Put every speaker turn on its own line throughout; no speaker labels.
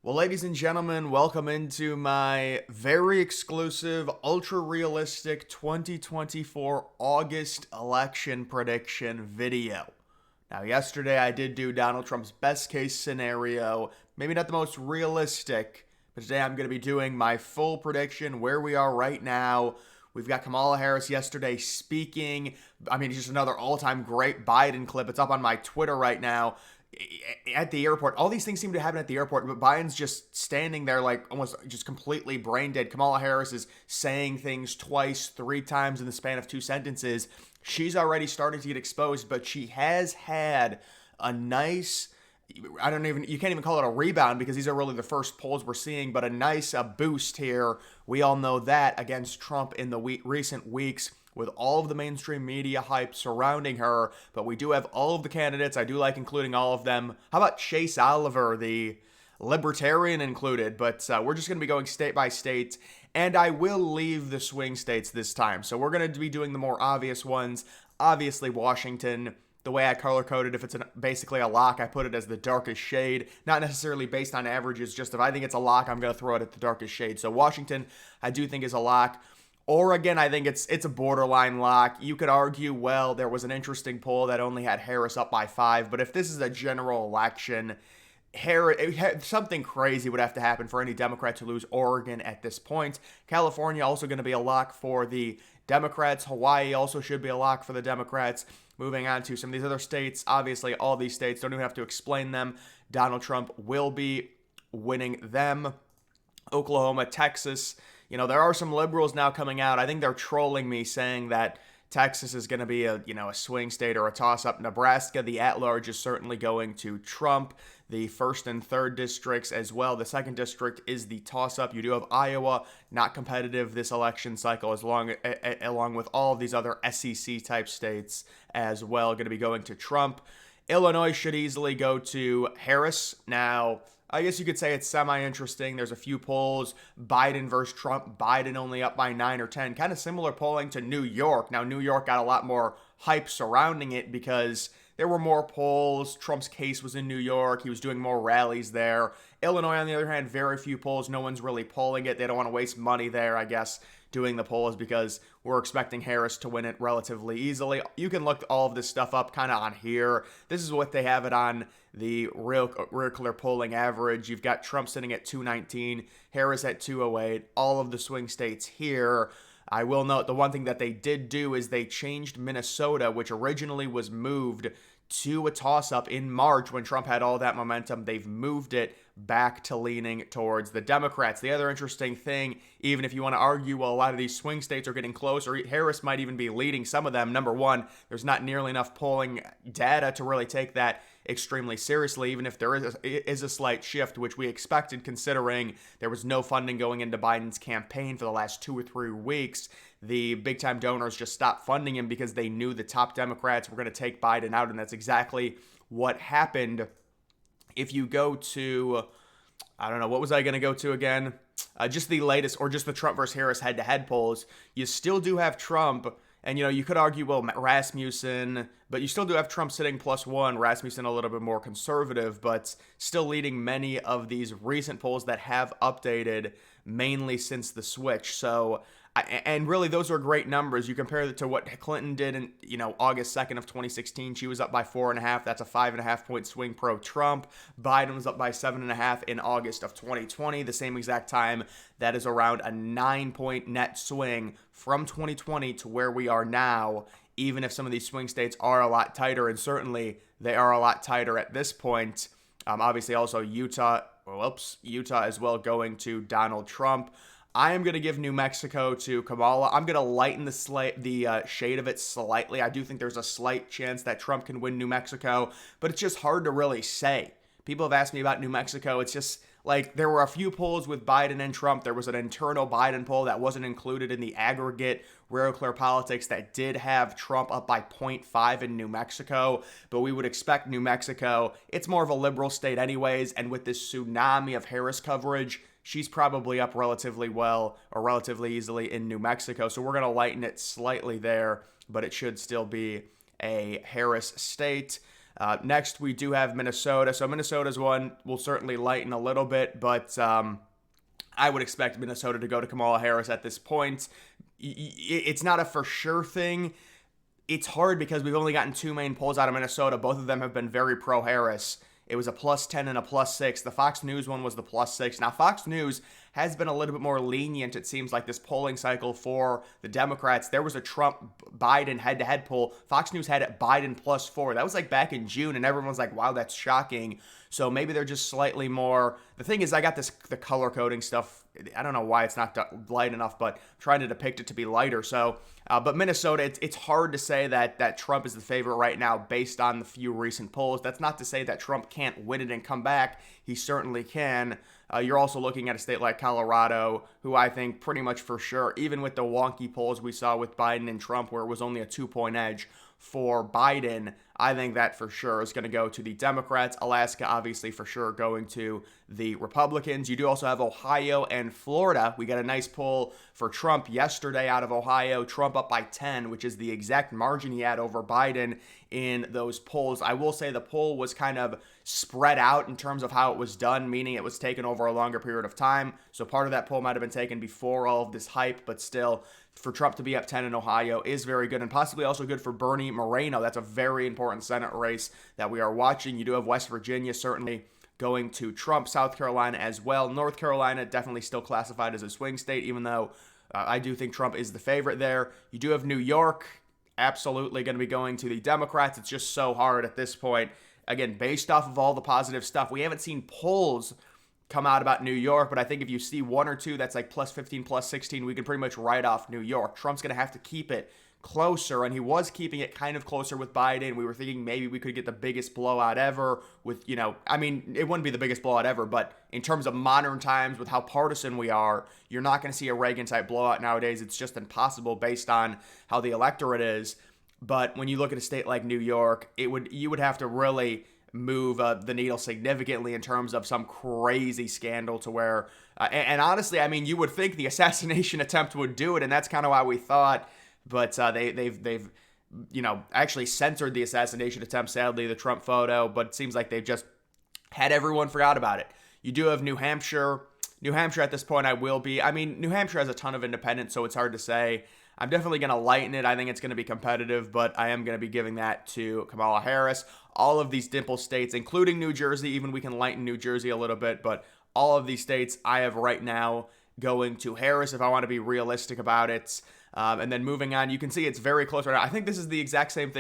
Well, ladies and gentlemen, welcome into my very exclusive, ultra realistic 2024 August election prediction video. Now, yesterday I did do Donald Trump's best case scenario, maybe not the most realistic, but today I'm going to be doing my full prediction where we are right now. We've got Kamala Harris yesterday speaking. I mean, just another all time great Biden clip. It's up on my Twitter right now at the airport. All these things seem to happen at the airport, but Biden's just standing there like almost just completely brain dead. Kamala Harris is saying things twice, three times in the span of two sentences. She's already starting to get exposed, but she has had a nice, you can't even call it a rebound because these are really the first polls we're seeing, but a nice boost here. We all know that against Trump in the recent weeks, with all of the mainstream media hype surrounding her. But we do have all of the candidates. I do like including all of them. How about Chase Oliver, the libertarian, included? But we're just going to be going state by state, and I will leave the swing states this time. So we're going to be doing the more obvious ones. Obviously, Washington. The way I color coded, if it's basically a lock, I put it as the darkest shade. Not necessarily based on averages, just if I think it's a lock, I'm going to throw it at the darkest shade. So Washington, I do think is a lock. Oregon, I think it's a borderline lock. You could argue, well, there was an interesting poll that only had Harris up by 5, but if this is a general election, something crazy would have to happen for any Democrat to lose Oregon at this point. California also going to be a lock for the Democrats. Hawaii also should be a lock for the Democrats. Moving on to some of these other states, obviously all these states, don't even have to explain them. Donald Trump will be winning them. Oklahoma, Texas. There are some liberals now coming out. I think they're trolling me saying that Texas is going to be a swing state or a toss-up. Nebraska, the at-large, is certainly going to Trump. The 1st and 3rd districts as well. The 2nd district is the toss-up. You do have Iowa, not competitive this election cycle, along with all of these other SEC-type states as well, going to be going to Trump. Illinois should easily go to Harris. Now, I guess you could say it's semi-interesting. There's a few polls, Biden versus Trump, Biden only up by 9 or 10. Kind of similar polling to New York. Now, New York got a lot more hype surrounding it because there were more polls. Trump's case was in New York. He was doing more rallies there. Illinois, on the other hand, very few polls. No one's really polling it. They don't want to waste money there, I guess, doing the polls because we're expecting Harris to win it relatively easily. You can look all of this stuff up kind of on here. This is what they have it on the real clear polling average. You've got Trump sitting at 219, Harris at 208, all of the swing states here. I will note the one thing that they did do is they changed Minnesota, which originally was moved to a toss-up in March when Trump had all that momentum. They've moved it back to leaning towards the Democrats. The other interesting thing, even if you want to argue, well, a lot of these swing states are getting close, or Harris might even be leading some of them. Number one, there's not nearly enough polling data to really take that extremely seriously, even if there is a slight shift, which we expected considering there was no funding going into Biden's campaign for the last 2 or 3 weeks. The big-time donors just stopped funding him because they knew the top Democrats were going to take Biden out, and that's exactly what happened. If you go to, I don't know, what was I going to go to again? Just the latest, or just the Trump versus Harris head-to-head polls, you still do have Trump. And, you could argue, well, Rasmussen, but you still do have Trump sitting +1, Rasmussen a little bit more conservative, but still leading many of these recent polls that have updated mainly since the switch. So, and really, those are great numbers. You compare it to what Clinton did in, August 2nd of 2016. She was up by 4.5. That's a 5.5 point swing pro-Trump. Biden was up by 7.5 in August of 2020, the same exact time. That is around a 9-point net swing from 2020 to where we are now, even if some of these swing states are a lot tighter, and certainly they are a lot tighter at this point. Obviously, also Utah as well going to Donald Trump. I am going to give New Mexico to Kamala. I'm going to lighten the shade of it slightly. I do think there's a slight chance that Trump can win New Mexico, but it's just hard to really say. People have asked me about New Mexico. It's just like there were a few polls with Biden and Trump. There was an internal Biden poll that wasn't included in the aggregate Real Clear Politics that did have Trump up by 0.5 in New Mexico, but we would expect New Mexico. It's more of a liberal state anyways, and with this tsunami of Harris coverage, she's probably up relatively well or relatively easily in New Mexico. So we're going to lighten it slightly there, but it should still be a Harris state. Next, we do have Minnesota. So Minnesota's one will certainly lighten a little bit, but I would expect Minnesota to go to Kamala Harris at this point. It's not a for sure thing. It's hard because we've only gotten two main polls out of Minnesota. Both of them have been very pro-Harris. It was a +10 and a +6. The Fox News one was the +6. Now, Fox News has been a little bit more lenient, it seems like, this polling cycle for the Democrats. There was a Trump-Biden head-to-head poll. Fox News had Biden +4. That was like back in June, and everyone was like, wow, that's shocking. So maybe they're just slightly more... The thing is, I got the color coding stuff. I don't know why it's not light enough, but I'm trying to depict it to be lighter. So, but Minnesota, it's hard to say that Trump is the favorite right now based on the few recent polls. That's not to say that Trump can't win it and come back. He certainly can. You're also looking at a state like Colorado, who I think pretty much for sure, even with the wonky polls we saw with Biden and Trump, where it was only a 2-point edge for Biden, I think that for sure is going to go to the Democrats. Alaska, obviously, for sure going to the Republicans. You do also have Ohio and Florida. We got a nice poll for Trump yesterday out of Ohio. Trump up by 10, which is the exact margin he had over Biden in those polls. I will say the poll was kind of spread out in terms of how it was done, meaning it was taken over a longer period of time. So part of that poll might have been taken before all of this hype, but still, for Trump to be up 10 in Ohio is very good, and possibly also good for Bernie Moreno. That's a very important Senate race that we are watching. You do have West Virginia certainly going to Trump, South Carolina as well. North Carolina definitely still classified as a swing state, even though I do think Trump is the favorite there. You do have New York, absolutely going to be going to the Democrats. It's just so hard at this point. Again, based off of all the positive stuff, we haven't seen polls come out about New York, but I think if you see one or two that's like +15, +16, we can pretty much write off New York. Trump's going to have to keep it closer, and he was keeping it kind of closer with Biden. We were thinking maybe we could get the biggest blowout ever with, I mean, it wouldn't be the biggest blowout ever, but in terms of modern times with how partisan we are, you're not going to see a Reagan-type blowout nowadays. It's just impossible based on how the electorate is. But when you look at a state like New York, you would have to really move the needle significantly in terms of some crazy scandal to where, and honestly, I mean, you would think the assassination attempt would do it, and that's kind of why we thought, but they've actually censored the assassination attempt, sadly, the Trump photo, but it seems like they've just had everyone forgot about it. You do have New Hampshire. New Hampshire at this point, New Hampshire has a ton of independents, so it's hard to say. I'm definitely going to lighten it. I think it's going to be competitive, but I am going to be giving that to Kamala Harris. All of these dimple states, including New Jersey, even we can lighten New Jersey a little bit, but all of these states I have right now going to Harris if I want to be realistic about it. And then moving on, you can see it's very close right now. I think this might be the exact same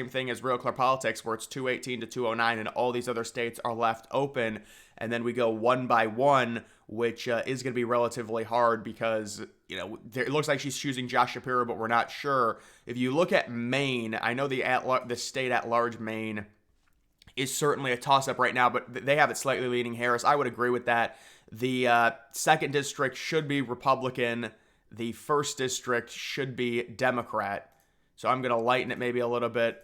thing as Real Clear Politics, where it's 218 to 209, and all these other states are left open. And then we go one by one, which is going to be relatively hard because, it looks like she's choosing Josh Shapiro, but we're not sure. If you look at Maine, I know the state at large Maine is certainly a toss-up right now, but they have it slightly leaning Harris. I would agree with that. The second district should be Republican. The first district should be Democrat. So I'm going to lighten it maybe a little bit.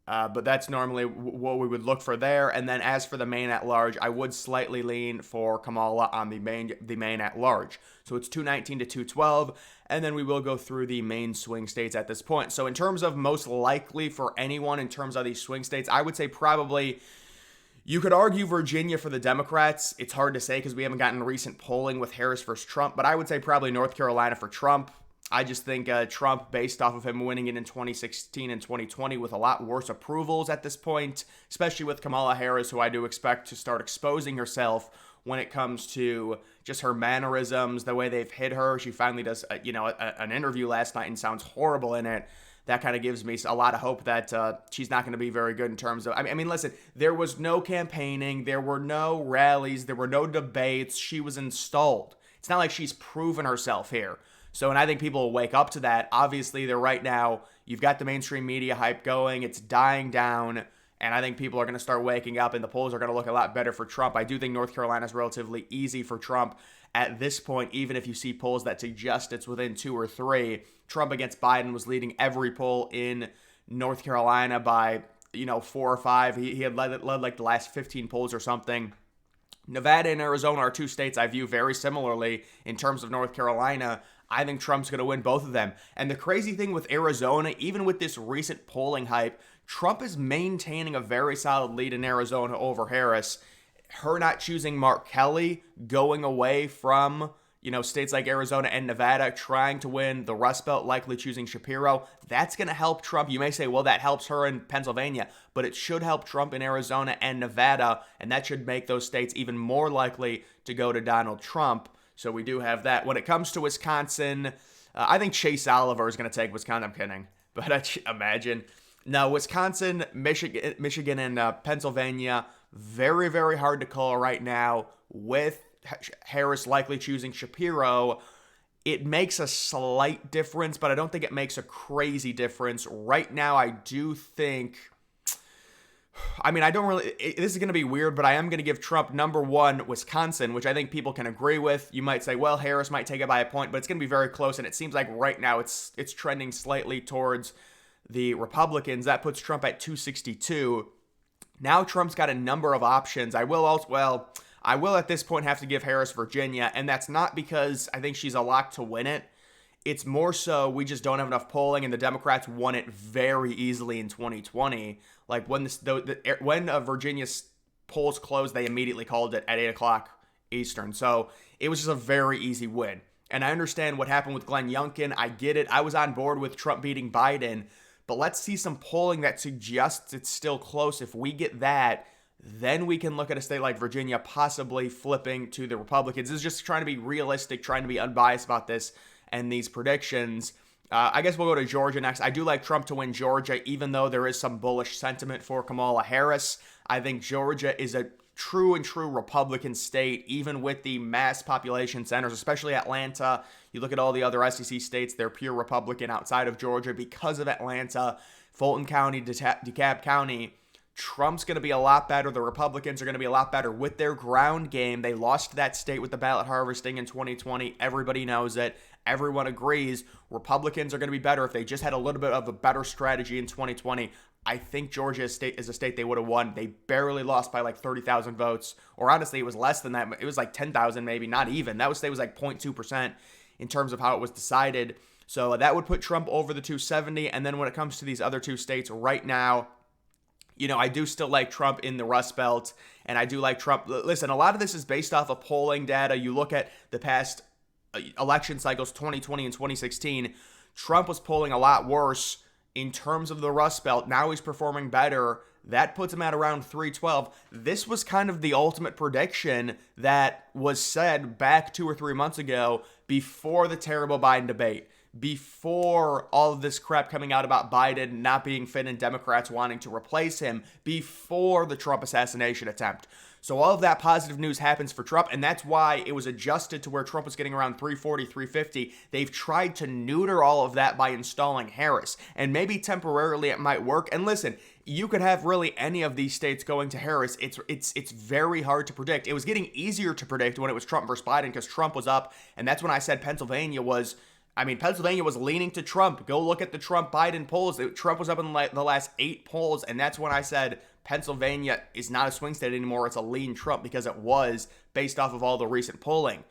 But that's normally what we would look for there. And then as for the Maine at large, I would slightly lean for Kamala on the Maine at large. So it's 219 to 212. And then we will go through the main swing states at this point. So in terms of most likely for anyone in terms of these swing states, I would say probably you could argue Virginia for the Democrats. It's hard to say because we haven't gotten recent polling with Harris versus Trump. But I would say probably North Carolina for Trump. I just think Trump, based off of him winning it in 2016 and 2020 with a lot worse approvals at this point, especially with Kamala Harris, who I do expect to start exposing herself when it comes to just her mannerisms, the way they've hit her. She finally does, an interview last night and sounds horrible in it. That kind of gives me a lot of hope that she's not going to be very good in terms of, I mean, listen, there was no campaigning, there were no rallies, there were no debates. She was installed. It's not like she's proven herself here. So, and I think people will wake up to that. Obviously, they're right now, you've got the mainstream media hype going. It's dying down. And I think people are going to start waking up and the polls are going to look a lot better for Trump. I do think North Carolina is relatively easy for Trump at this point, even if you see polls that suggest it's within 2 or 3. Trump against Biden was leading every poll in North Carolina by, 4 or 5. He had led like the last 15 polls or something. Nevada and Arizona are 2 states I view very similarly in terms of North Carolina. I think Trump's going to win both of them. And the crazy thing with Arizona, even with this recent polling hype, Trump is maintaining a very solid lead in Arizona over Harris. Her not choosing Mark Kelly, going away from, states like Arizona and Nevada, trying to win the Rust Belt, likely choosing Shapiro, that's going to help Trump. You may say, well, that helps her in Pennsylvania, but it should help Trump in Arizona and Nevada, and that should make those states even more likely to go to Donald Trump. So we do have that. When it comes to Wisconsin, I think Chase Oliver is going to take Wisconsin. I'm kidding, but imagine. No, Wisconsin, Michigan, and Pennsylvania, very, very hard to call right now. With Harris likely choosing Shapiro, it makes a slight difference, but I don't think it makes a crazy difference. Right now, I do think... I don't really... This is going to be weird, but I am going to give Trump number one, Wisconsin, which I think people can agree with. You might say, well, Harris might take it by a point, but it's going to be very close, and it seems like right now it's trending slightly towards the Republicans. That puts Trump at 262. Now Trump's got a number of options. I will at this point have to give Harris Virginia, and that's not because I think she's a lock to win it. It's more so we just don't have enough polling, and the Democrats won it very easily in 2020. Like when Virginia's polls closed, they immediately called it at 8 o'clock Eastern. So it was just a very easy win. And I understand what happened with Glenn Youngkin. I get it. I was on board with Trump beating Biden. But let's see some polling that suggests it's still close. If we get that, then we can look at a state like Virginia possibly flipping to the Republicans. This is just trying to be realistic, trying to be unbiased about this and these predictions. I guess we'll go to Georgia next. I do like Trump to win Georgia, even though there is some bullish sentiment for Kamala Harris. I think Georgia is a true and true Republican state, even with the mass population centers, especially Atlanta. You look at all the other SEC states, they're pure Republican outside of Georgia because of Atlanta, Fulton County, DeKalb County. Trump's going to be a lot better. The Republicans are going to be a lot better with their ground game. They lost that state with the ballot harvesting in 2020. Everybody knows it. Everyone agrees. Republicans are going to be better if they just had a little bit of a better strategy in 2020. I think Georgia is a state they would have won. They barely lost by like 30,000 votes. Or honestly, it was less than that. It was like 10,000 maybe, not even. That state was like 0.2% in terms of how it was decided. So that would put Trump over the 270. And then when it comes to these other two states right now, I do still like Trump in the Rust Belt, and I do like Trump. Listen, a lot of this is based off of polling data. You look at the past election cycles, 2020 and 2016, Trump was polling a lot worse in terms of the Rust Belt. Now he's performing better. That puts him at around 312. This was kind of the ultimate prediction that was said back 2 or 3 months ago before the terrible Biden debate. Before all of this crap coming out about Biden not being fit and Democrats wanting to replace him, before the Trump assassination attempt. So all of that positive news happens for Trump, and that's why it was adjusted to where Trump was getting around 340, 350. They've tried to neuter all of that by installing Harris, and maybe temporarily it might work. And listen, you could have really any of these states going to Harris. It's very hard to predict. It was getting easier to predict when it was Trump versus Biden because Trump was up, and that's when I said Pennsylvania was leaning to Trump. Go look at the Trump-Biden polls. Trump was up in the last 8 polls, and that's when I said Pennsylvania is not a swing state anymore. It's a lean Trump because it was based off of all the recent polling.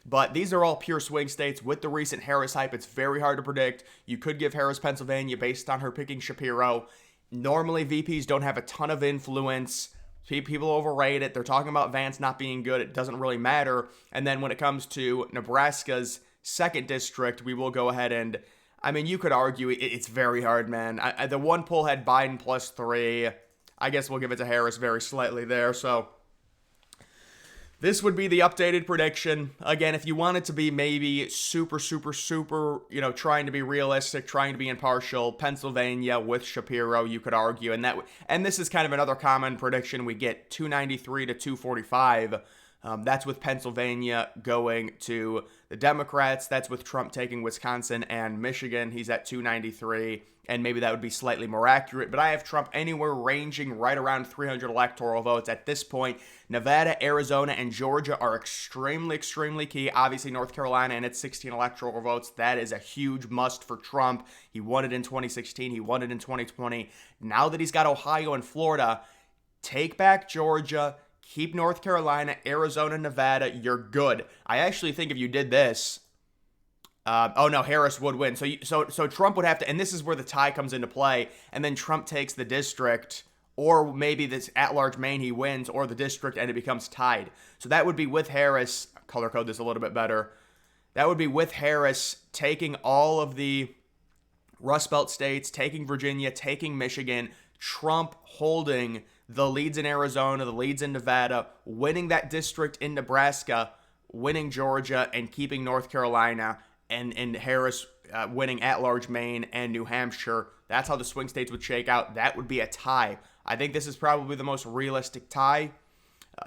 But these are all pure swing states. With the recent Harris hype, it's very hard to predict. You could give Harris Pennsylvania based on her picking Shapiro. Normally, VPs don't have a ton of influence. People overrate it. They're talking about Vance not being good. It doesn't really matter. And then when it comes to Nebraska's 2nd district, we will go ahead and, you could argue it's very hard, man. The one poll had Biden +3. I guess we'll give it to Harris very slightly there. So this would be the updated prediction. Again, if you want it to be maybe super, trying to be realistic, trying to be impartial, Pennsylvania with Shapiro, you could argue. And this is kind of another common prediction we get, 293 to 245. That's with Pennsylvania going to the Democrats. That's with Trump taking Wisconsin and Michigan. He's at 293, and maybe that would be slightly more accurate. But I have Trump anywhere ranging right around 300 electoral votes at this point. Nevada, Arizona, and Georgia are extremely key. Obviously, North Carolina and its 16 electoral votes, that is a huge must for Trump. He won it in 2016. He won it in 2020. Now that he's got Ohio and Florida, take back Georgia. Keep North Carolina, Arizona, Nevada, you're good. I actually think if you did this, Oh no, Harris would win. So Trump would have to, and this is where the tie comes into play. And then Trump takes the district, or maybe this at-large Maine he wins, or the district, and it becomes tied. So that would be with Harris. Color code this a little bit better. That would be with Harris taking all of the Rust Belt states, taking Virginia, taking Michigan. Trump holding the leads in Arizona, the leads in Nevada, winning that district in Nebraska, winning Georgia, and keeping North Carolina, and Harris winning at-large Maine and New Hampshire. That's how the swing states would shake out. That would be a tie. I think this is probably the most realistic tie.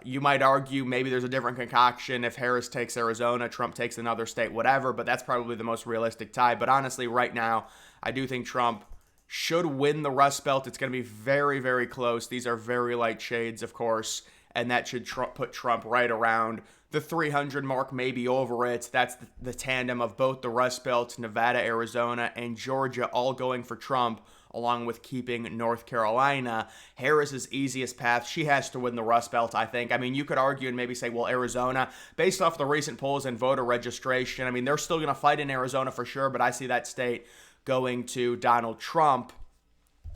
You might argue maybe there's a different concoction if Harris takes Arizona, Trump takes another state, whatever, but that's probably the most realistic tie. But honestly, right now, I do think Trump should win the Rust Belt. It's going to be very, very close. These are very light shades, of course, and that should put Trump right around the 300 mark, maybe over it. That's the tandem of both the Rust Belt, Nevada, Arizona, and Georgia all going for Trump, along with keeping North Carolina. Harris's easiest path, she has to win the Rust Belt, I think. I mean, you could argue and maybe say, well, Arizona, based off the recent polls and voter registration, I mean, they're still going to fight in Arizona for sure, but I see that state going to Donald Trump.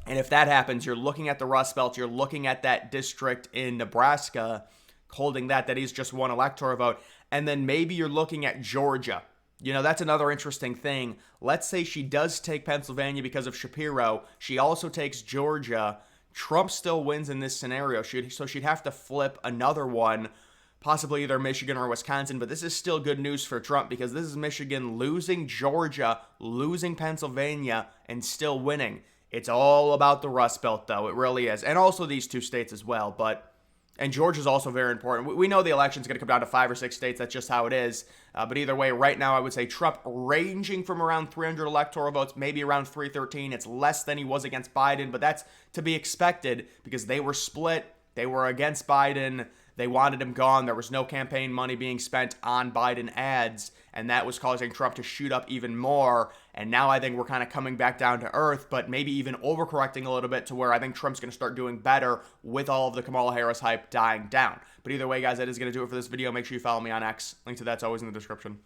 And if that happens, you're looking at the Rust Belt, you're looking at that district in Nebraska, holding that he's just one electoral vote, and then maybe you're looking at Georgia. You know, that's another interesting thing. Let's say she does take Pennsylvania because of Shapiro. She also takes Georgia. Trump still wins in this scenario, so she'd have to flip another one, possibly either Michigan or Wisconsin, but this is still good news for Trump because this is Michigan losing Georgia, losing Pennsylvania, and still winning. It's all about the Rust Belt, though. It really is. And also these two states as well, and Georgia's also very important. We know the election's going to come down to 5 or 6 states. That's just how it is. But either way, right now, I would say Trump ranging from around 300 electoral votes, maybe around 313. It's less than he was against Biden, but that's to be expected because they were split. They were against Biden. They wanted him gone. There was no campaign money being spent on Biden ads, and that was causing Trump to shoot up even more. And now I think we're kind of coming back down to earth, but maybe even overcorrecting a little bit to where I think Trump's going to start doing better with all of the Kamala Harris hype dying down. But either way, guys, that is going to do it for this video. Make sure you follow me on X. Link to that's always in the description.